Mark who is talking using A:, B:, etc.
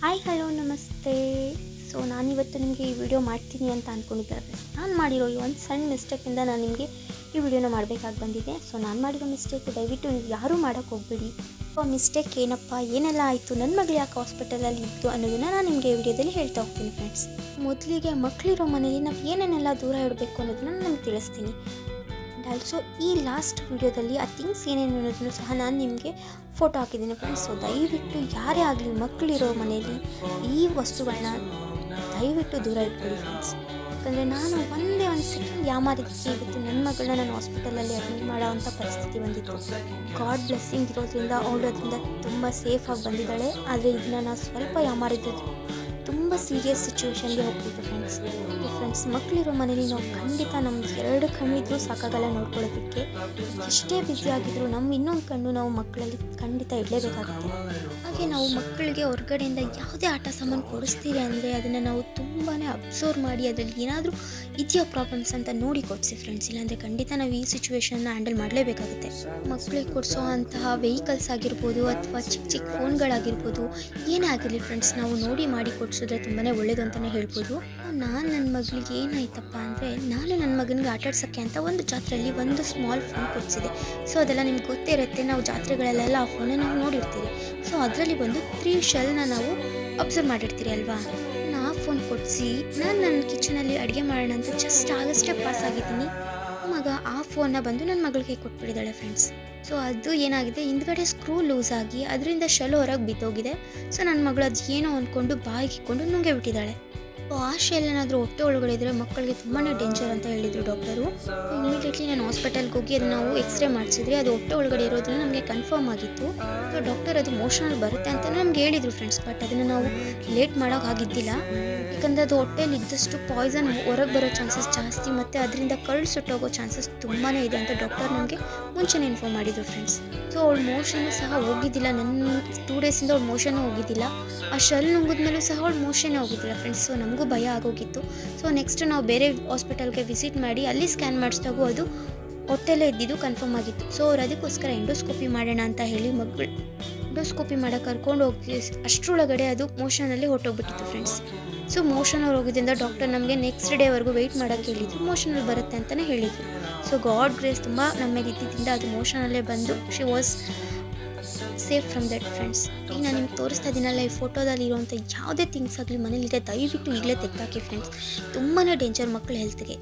A: Hi hello ನಮಸ್ತೆ. ನಾನಿವತ್ತು ನಿಮಗೆ ಈ ವಿಡಿಯೋ ಮಾಡ್ತೀನಿ ಅಂತ ಅಂದ್ಕೊಂಡಿದ್ದೆ. ನಾನು ಮಾಡಿರೋ ಈ ಒಂದು ಸಣ್ಣ ಮಿಸ್ಟೇಕಿಂದ ನಾನು ನಿಮಗೆ ಈ ವಿಡಿಯೋನ ಮಾಡಬೇಕಾಗಿ ಬಂದಿದೆ. ನಾನು ಮಾಡಿರೋ ಮಿಸ್ಟೇಕು ದಯವಿಟ್ಟು ನೀವು ಯಾರೂ ಮಾಡೋಕ್ಕೆ ಹೋಗಬೇಡಿ. ಆ ಮಿಸ್ಟೇಕ್ ಏನಪ್ಪ, ಏನೆಲ್ಲ ಆಯಿತು, ನನ್ನ ಮಗಳು ಯಾಕೆ ಹಾಸ್ಪಿಟಲಲ್ಲಿ ಇತ್ತು ಅನ್ನೋದನ್ನು ನಾನು ನಿಮಗೆ ಈ ವಿಡಿಯೋದಲ್ಲಿ ಹೇಳ್ತಾ ಹೋಗ್ತೀನಿ ಫ್ರೆಂಡ್ಸ್. ಮೊದಲಿಗೆ ಮಕ್ಕಳಿರೋ ಮನೇಲಿ ನಾವು ಏನೇನೆಲ್ಲ ದೂರ ಇಡಬೇಕು ಅನ್ನೋದನ್ನು ನಾನು ನಿಮ್ಗೆ ತಿಳಿಸ್ತೀನಿ. ಆ್ಯಂಡ್ ಆಲ್ಸೋ ಈ ಲಾಸ್ಟ್ ವಿಡಿಯೋದಲ್ಲಿ ಆ ಥಿಂಗ್ಸ್ ಏನೇನು ಅನ್ನೋದನ್ನು ಸಹ ನಾನು ನಿಮಗೆ ಫೋಟೋ ಹಾಕಿದ್ದೀನಿ ಫ್ರೆಂಡ್ಸ್. ದಯವಿಟ್ಟು ಯಾರೇ ಆಗಲಿ ಮಕ್ಕಳಿರೋ ಮನೆಯಲ್ಲಿ ಈ ವಸ್ತುಗಳನ್ನ ದಯವಿಟ್ಟು ದೂರ ಇಟ್ಕೊಳ್ಳಿ ಫ್ರೆಂಡ್ಸ್. ಯಾಕಂದರೆ ನಾನು ಒಂದೇ ಒಂದು ಸೆಕೆಂಡ್ ಯಾಮಾರಿದ್ದಕ್ಕೆ ಇವತ್ತು ನನ್ನ ಮಗಳನ್ನ ನಾನು ಹಾಸ್ಪಿಟಲಲ್ಲಿ ಅಡ್ಮಿಟ್ ಮಾಡೋ ಅಂಥ ಪರಿಸ್ಥಿತಿ ಬಂದಿತ್ತು. ಗಾಡ್ ಬ್ಲೆಸ್ಸಿಂಗ್ ಇರೋದ್ರಿಂದ ಅವಳು ಅದರಿಂದ ತುಂಬ ಸೇಫಾಗಿ ಬಂದಿದ್ದಾಳೆ. ಆದರೆ ಇದನ್ನ ನಾನು ಸ್ವಲ್ಪ ಯಾಮಾರಿದ್ದು ತುಂಬ ಸೀರಿಯಸ್ ಸಿಚುವೇಶನ್ಗೆ ಹೋಗ್ತಿದ್ದೆ ಫ್ರೆಂಡ್ಸ್. ಮಕ್ಕಳಿರೋ ಮನೇಲಿ ನಾವು ಖಂಡಿತ ನಮ್ದು 2 ಕಣ್ಣಿದ್ರೂ ಸಾಕಾಗಲ್ಲ ನೋಡ್ಕೊಳ್ಳೋದಕ್ಕೆ. ಎಷ್ಟೇ ಬ್ಯುಸಿ ಆಗಿದ್ರು ನಮ್ಮ ಇನ್ನೊಂದು ಕಣ್ಣು ನಾವು ಮಕ್ಕಳಲ್ಲಿ ಖಂಡಿತ ಇಡಲೇಬೇಕಾಗುತ್ತೆ. ಹಾಗೆ ನಾವು ಮಕ್ಕಳಿಗೆ ಹೊರಗಡೆಯಿಂದ ಯಾವುದೇ ಆಟ ಸಾಮಾನು ಕೊಡಿಸ್ತೀರಿ ಅಂದರೆ ಅದನ್ನು ನಾವು ತುಂಬಾ ಅಬ್ಸರ್ವ್ ಮಾಡಿ ಅದರಲ್ಲಿ ಏನಾದರೂ ಇದೆಯೋ ಪ್ರಾಬ್ಲಮ್ಸ್ ಅಂತ ನೋಡಿ ಕೊಡಿಸಿ ಫ್ರೆಂಡ್ಸ್. ಇಲ್ಲಾಂದರೆ ಖಂಡಿತ ನಾವು ಈ ಸಿಚುವೇಶನ್ನ ಹ್ಯಾಂಡಲ್ ಮಾಡಲೇಬೇಕಾಗುತ್ತೆ. ಮಕ್ಕಳಿಗೆ ಕೊಡಿಸೋ ಅಂತಹ ವೆಹಿಕಲ್ಸ್ ಆಗಿರ್ಬೋದು ಅಥವಾ ಚಿಕ್ಕ ಚಿಕ್ಕ ಫೋನ್ಗಳಾಗಿರ್ಬೋದು, ಏನೇ ಆಗಿರಲಿ ಫ್ರೆಂಡ್ಸ್, ನಾವು ನೋಡಿ ಮಾಡಿ ಕೊಡಿಸಿದ್ರೆ ತುಂಬಾ ಒಳ್ಳೇದು ಅಂತಲೇ ಹೇಳ್ಬೋದು. ನಾನು ನನ್ನ ಮಗಳಿಗೆ ಏನಾಯ್ತಪ್ಪ ಅಂದರೆ, ನಾನು ನನ್ನ ಮಗನಿಗೆ ಆಟಾಡ್ಸೋಕ್ಕೆ ಅಂತ ಒಂದು ಜಾತ್ರೆಯಲ್ಲಿ ಒಂದು ಸ್ಮಾಲ್ ಫೋನ್ ಕೊಡಿಸಿದೆ. ಅದೆಲ್ಲ ನಿಮ್ಗೆ ಗೊತ್ತೇ ಇರುತ್ತೆ, ನಾವು ಜಾತ್ರೆಗಳಲ್ಲೆಲ್ಲ ಆ ಫೋನನ್ನು ನಾವು ನೋಡಿರ್ತೀವಿ. ಅದರಲ್ಲಿ ಒಂದು 3 ಶೆಲ್ನ ನಾವು ಅಬ್ಸರ್ವ್ ಮಾಡಿರ್ತೀರಿ ಅಲ್ವಾ. ಆ ಫೋನ್ ಕೊಡಿಸಿ ನಾನು ನನ್ನ ಕಿಚನಲ್ಲಿ ಅಡುಗೆ ಮಾಡೋಣ ಅಂತ ಜಸ್ಟ್ ಆಗಷ್ಟೇ ಪಾಸ್ ಆಗಿದ್ದೀನಿ. ಮಗ ಆ ಫೋನ್ನ ಬಂದು ನನ್ನ ಮಗಳಿಗೆ ಕೊಟ್ಬಿಟ್ಟಿದ್ದಾಳೆ ಫ್ರೆಂಡ್ಸ್. ಅದು ಏನಾಗಿದೆ, ಹಿಂದ್ಗಡೆ ಸ್ಕ್ರೂ ಲೂಸ್ ಆಗಿ ಅದರಿಂದ ಶೆಲ್ ಹೊರಗೆ ಬಿದ್ದೋಗಿದೆ. ನನ್ನ ಮಗಳು ಅದು ಏನೋ ಅಂದ್ಕೊಂಡು ಬಾಯಿಗೆ ಇಟ್ಕೊಂಡು ನುಂಗೆ ಬಿಟ್ಟಿದ್ದಾಳೆ. ಆ ಶೆಲ್ ಏನಾದರೂ ಹೊಟ್ಟೆ ಒಳಗಡೆ ಇದ್ದರೆ ಮಕ್ಕಳಿಗೆ ತುಂಬಾ ಡೇಂಜರ್ ಅಂತ ಹೇಳಿದರು ಡಾಕ್ಟರು. ಇಮಿಡಿಯೇಟ್ಲಿ ನಾನು ಹಾಸ್ಪಿಟಲ್ಗೆ ಹೋಗಿ ಅದನ್ನು ನಾವು ಎಕ್ಸ್ರೇ ಮಾಡಿಸಿದ್ರಿ. ಅದು ಹೊಟ್ಟೆ ಒಳಗಡೆ ಇರೋದನ್ನು ನಮಗೆ ಕನ್ಫರ್ಮ್ ಆಗಿತ್ತು. ಡಾಕ್ಟರ್ ಅದು ಮೋಷನಲ್ ಬರುತ್ತೆ ಅಂತ ನಮ್ಗೆ ಹೇಳಿದರು ಫ್ರೆಂಡ್ಸ್. ಬಟ್ ಅದನ್ನು ನಾವು ಲೇಟ್ ಮಾಡೋಕ್ಕಾಗಿದ್ದಿಲ್ಲ. ಯಾಕಂದರೆ ಅದು ಹೊಟ್ಟೆಯಲ್ಲಿ ಇದ್ದಷ್ಟು ಪಾಯ್ಸನ್ ಹೊರಗೆ ಬರೋ ಚಾನ್ಸಸ್ ಜಾಸ್ತಿ, ಮತ್ತು ಅದರಿಂದ ಕರಳು ಸುಟ್ಟೋಗೋ ಚಾನ್ಸಸ್ ತುಂಬಾ ಇದೆ ಅಂತ ಡಾಕ್ಟರ್ ನಮಗೆ ಮುಂಚೆನೇ ಇನ್ಫಾರ್ಮ್ ಮಾಡಿದರು ಫ್ರೆಂಡ್ಸ್. ಅವಳ ಮೋಷನ್ನು ಸಹ ಹೋಗಿದ್ದಿಲ್ಲ. ನನ್ನ 2 ಡೇಸಿಂದ ಅವಳ ಮೋಷನ್ನು ಹೋಗಿದ್ದಿಲ್ಲ. ಆ ಶೆಲ್ ನುಂಗಿದ್ಮೇಲೂ ಸಹ ಅವಳ ಮೋಷನ್ನೇ ಹೋಗಿದ್ದಿಲ್ಲ ಫ್ರೆಂಡ್ಸ್. ನಮಗೂ ಭಯ ಆಗೋಗಿತ್ತು. ನೆಕ್ಸ್ಟ್ ನಾವು ಬೇರೆ ಹಾಸ್ಪಿಟಲ್ಗೆ ವಿಸಿಟ್ ಮಾಡಿ ಅಲ್ಲಿ ಸ್ಕ್ಯಾನ್ ಮಾಡಿಸಿದಾಗೂ ಅದು ಹೊಟ್ಟೆಲ್ಲೇ ಇದ್ದಿದ್ದು ಕನ್ಫರ್ಮ್ ಆಗಿತ್ತು. ಅವ್ರು ಅದಕ್ಕೋಸ್ಕರ ಎಂಡೋಸ್ಕೋಪಿ ಮಾಡೋಣ ಅಂತ ಹೇಳಿ ಮಗಳು ಎಂಡೋಸ್ಕೋಪಿ ಮಾಡೋಕೆ ಕರ್ಕೊಂಡು ಹೋಗಿ ಅಷ್ಟರೊಳಗಡೆ ಅದು ಮೋಷನಲ್ಲಿ ಹೊಟ್ಟೋಗ್ಬಿಟ್ಟಿತ್ತು ಫ್ರೆಂಡ್ಸ್. ಮೋಷನಲ್ಲಿ ಹೋಗಿದ್ದರಿಂದ ಡಾಕ್ಟರ್ ನಮಗೆ ನೆಕ್ಸ್ಟ್ ಡೇವರೆಗೂ ವೆಯ್ಟ್ ಮಾಡೋಕ್ಕೆ ಹೇಳಿದ್ರು. ಮೋಷನಲ್ಲಿ ಬರುತ್ತೆ ಅಂತಲೇ ಹೇಳಿದರು. ಗಾಡ್ ಗ್ರೇಸ್ ತುಂಬ ನಮ್ಮ ಮೇಲೆ ಇದ್ದಿದ್ದರಿಂದ ಅದು ಮೋಷನಲ್ಲೇ ಬಂದು she was safe from that friends. ಈಗ ನಾನು ನಿಮ್ಗೆ ತೋರಿಸ್ತಾ ಇದ್ದೀನಲ್ಲ, ಈ ಫೋಟೋದಲ್ಲಿ ಇರುವಂಥ ಯಾವುದೇ ಥಿಂಗ್ಸ್ ಆಗಲಿ ಮನೇಲಿದೆ ದಯವಿಟ್ಟು ಈಗಲೇ ತೆಗೆದಾಕಿ ಫ್ರೆಂಡ್ಸ್. ತುಂಬಾ ಡೇಂಜರ್ ಮಕ್ಕಳ ಹೆಲ್ತ್ಗೆ.